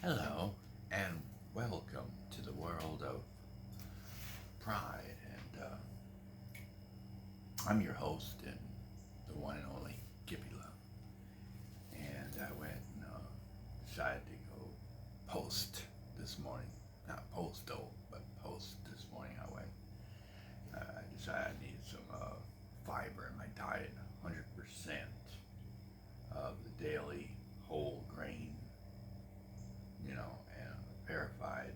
Hello, and welcome to the world of pride. I'm your host and the one and only Gippy Love. And I went and decided to go post this morning. Not post though, but post this morning. I decided I needed some fiber in my diet. 100% of the daily whole grain, and verified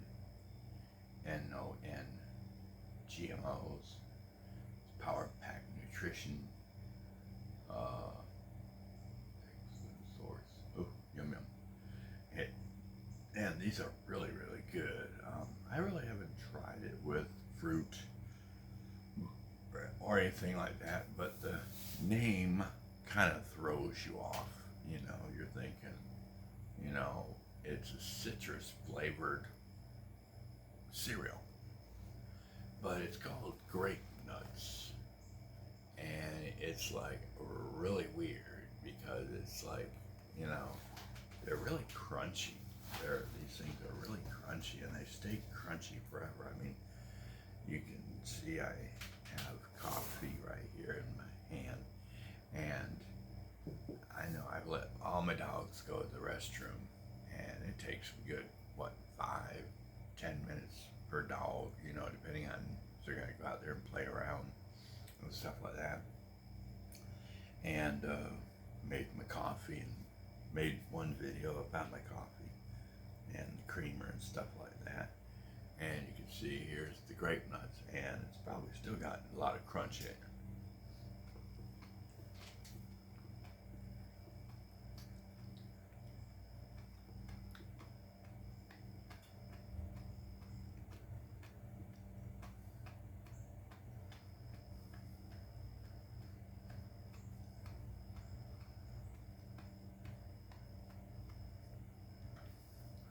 NON GMOs, Power Pack Nutrition, uh, excellent source. Oh, yum yum. It, and these are really, really good. I really haven't tried it with fruit or anything like that, but the name kind of throws you off. You're thinking, you know, it's a citrus flavored cereal, but it's called grape nuts. And it's like really weird because it's like, you know, they're really crunchy. These things are really crunchy and they stay crunchy forever. I mean, you can see I have coffee right here in my hand, and I know I've let all my dogs go to the restroom, and it takes a good, what, 5, 10 minutes per dog, depending on if they're gonna go out there and play around and stuff like that. And made my coffee and made one video about my coffee and the creamer and stuff like that. And you can see here's the grape nuts, and it's probably still got a lot of crunch in it.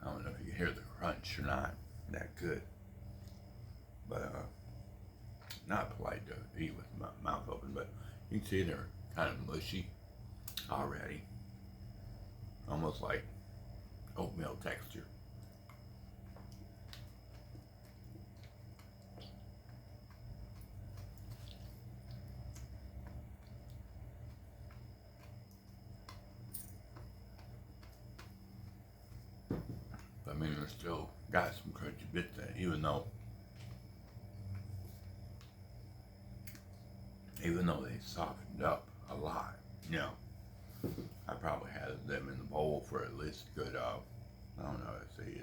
I don't know if you can hear the crunch or not. That good, but not polite to eat with my mouth open. But you can see they're kind of mushy already, almost like oatmeal texture. But I mean, they're still got some crunchy bits in it, even though they softened up a lot. You know, I probably had them in the bowl for at least a good, I don't know, let's see,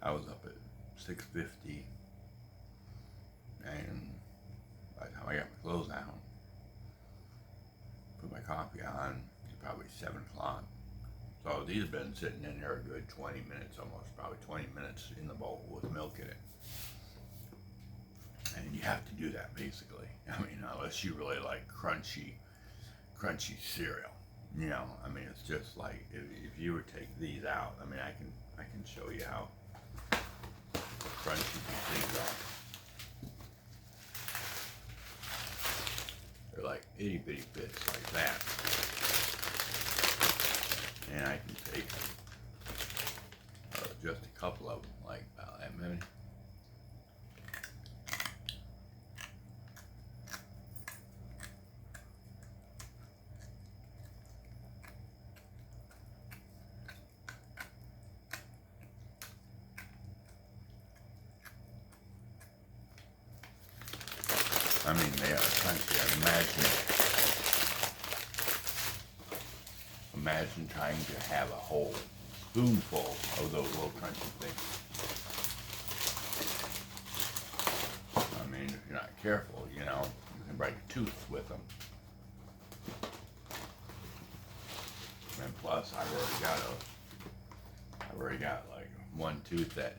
I was up at 6:50, and by the time I got my clothes on, put my coffee on, it's probably 7 o'clock. So these have been sitting in there a good 20 minutes, almost probably 20 minutes in the bowl with milk in it. And you have to do that basically. I mean, unless you really like crunchy cereal. I mean, it's just like if you were to take these out. I mean, I can show you how crunchy these things are. They're like itty bitty bits like that, and I can take just a couple of them, like about that many. I mean, they are crunchy. Imagine trying to have a whole spoonful of those little crunchy things. I mean, if you're not careful, you can break a tooth with them. And plus, I've already got like one tooth that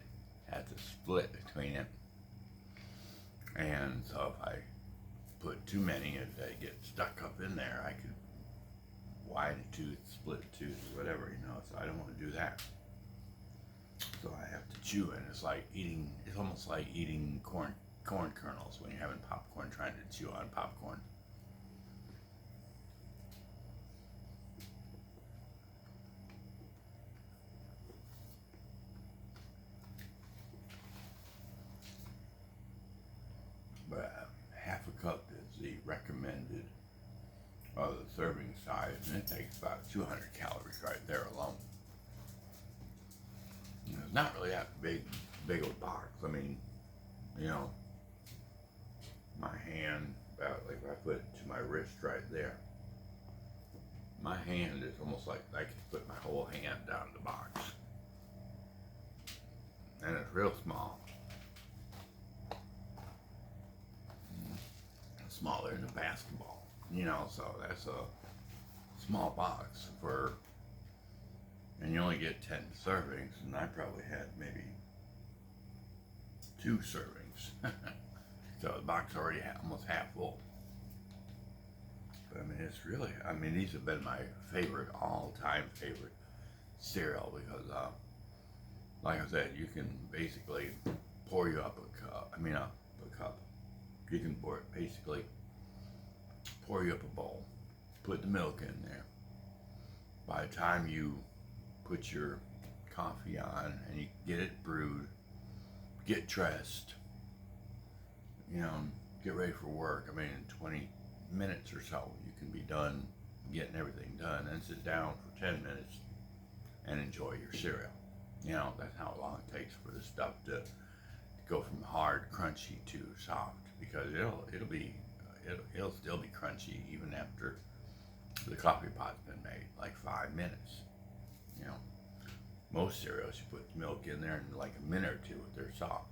has a split between it. And so if I put too many, if they get stuck up in there, I could widen a tooth, split a tooth, whatever, so I don't want to do that. So I have to chew, and it's almost like eating corn kernels when you're having popcorn, trying to chew on popcorn. the serving size, and it takes about 200 calories right there alone. You know, it's not really that big of a box. I mean, you know, my hand, about like if I put it to my wrist right there, my hand is almost like I could put my whole hand down the box. And it's real small. Smaller than a basketball, you know, so that's a small box for, and you only get 10 servings, and I probably had maybe 2 servings. So the box already almost half full. But I mean, it's really, I mean, these have been my favorite, all-time favorite cereal because, like I said, you can basically pour you up a cup, a cup. You can basically pour you up a bowl, put the milk in there. By the time you put your coffee on and you get it brewed, get dressed, you know, get ready for work. I mean, in 20 minutes or so, you can be done getting everything done, and sit down for 10 minutes and enjoy your cereal. You know, that's how long it takes for the stuff to go from hard, crunchy to soft, because it'll still be crunchy even after the coffee pot's been made, like 5 minutes. You know, most cereals you put the milk in there in like a minute or two, they're soft.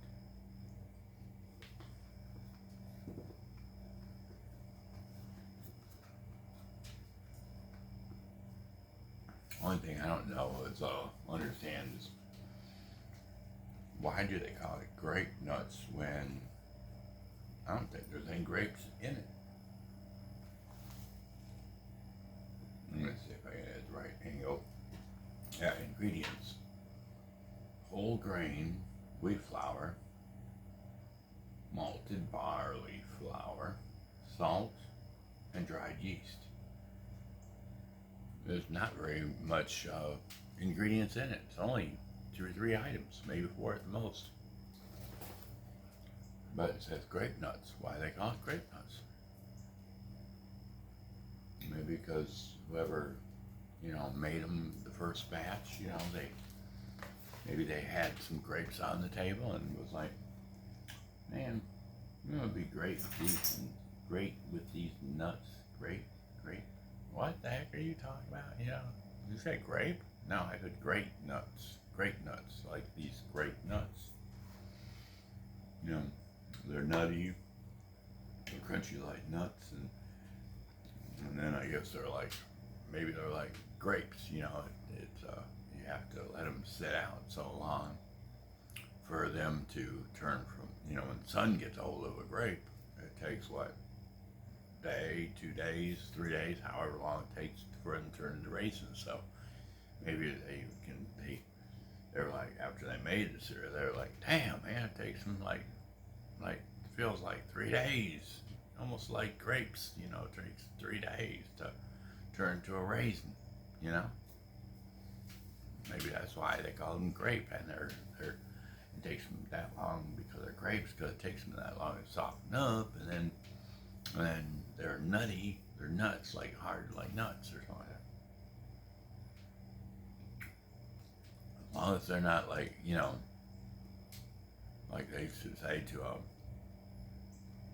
Only thing I don't know is understand is why do they call it grape nuts when I don't think there's any grapes in it. Let me see if I get the right angle. Yeah, ingredients: whole grain wheat flour, malted barley flour, salt, and dried yeast. There's not very much ingredients in it. It's only 2 or 3 items, maybe 4 at the most. But it says grape nuts. Why they call it grape nuts? Maybe because whoever, you know, made them the first batch, you know, maybe they had some grapes on the table and was like, man, you know, it'd be great with these nuts. Grape. What the heck are you talking about? You know, you say grape? No, I said grape nuts. Grape nuts, like these grape nuts. You know, they're nutty, they're crunchy like nuts, and then I guess maybe they're like grapes. You know, it's you have to let them sit out so long for them to turn from. You know, when the sun gets a hold of a grape, it takes what? Day, 2 days, 3 days, however long it takes for them to turn into raisins. So maybe they're like, after they made the cereal, they're like, damn man, it takes them like feels like 3 days, almost like grapes. You know, it takes 3 days to turn to a raisin. You know, maybe that's why they call them grape, and it takes them that long because they're grapes, because it takes them that long to soften up, and then they're nutty. They're nuts, like hard, like nuts or something like that. As long as they're not like, you know, like they used to say to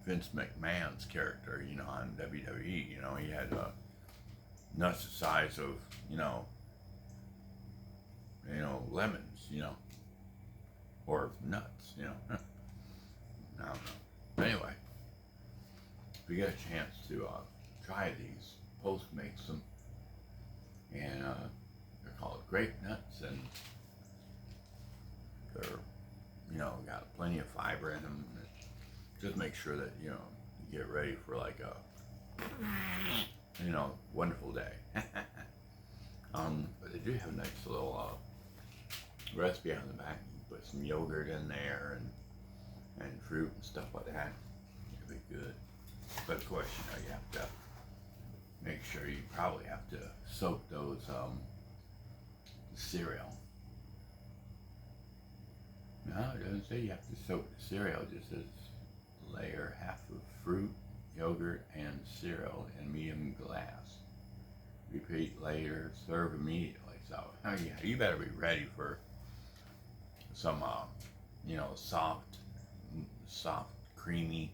Vince McMahon's character, you know, on WWE. You know, he had nuts the size of, you know, lemons, you know, or nuts, you know. I don't know. Anyway. If you get a chance to try these, Post makes them, and they're called grape nuts, and they're, you know, got plenty of fiber in them. Just make sure that, you know, you get ready for like a, you know, wonderful day. But they do have a nice little recipe on the back. You can put some yogurt in there and fruit and stuff like that. It'll be good. But of course, you know, you have to make sure, you probably have to soak those cereal. No, it doesn't say you have to soak the cereal. It just says layer half of fruit yogurt, and cereal in medium glass. Repeat later, serve immediately. So, oh yeah, you better be ready for some, soft, creamy,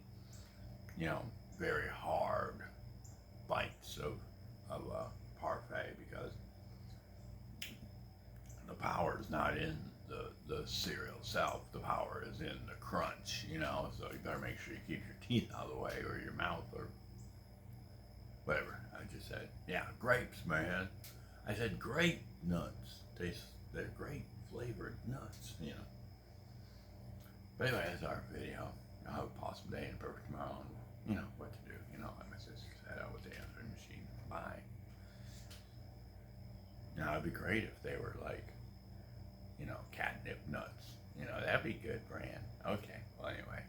you know, very hard bites of parfait, because the power is not in the cereal itself. The power is in the crunch, so you better make sure you keep your teeth out of the way, or your mouth, or whatever. I just said, yeah, grapes, man. I said grape nuts. They're grape flavored nuts. But anyway, that's our video. I'll have a possible day and a perfect tomorrow, and what to do. Like my sister said, out with the answering machine. Bye. Now it'd be great if they were like, catnip nuts. That'd be good brand. Okay. Well, anyway.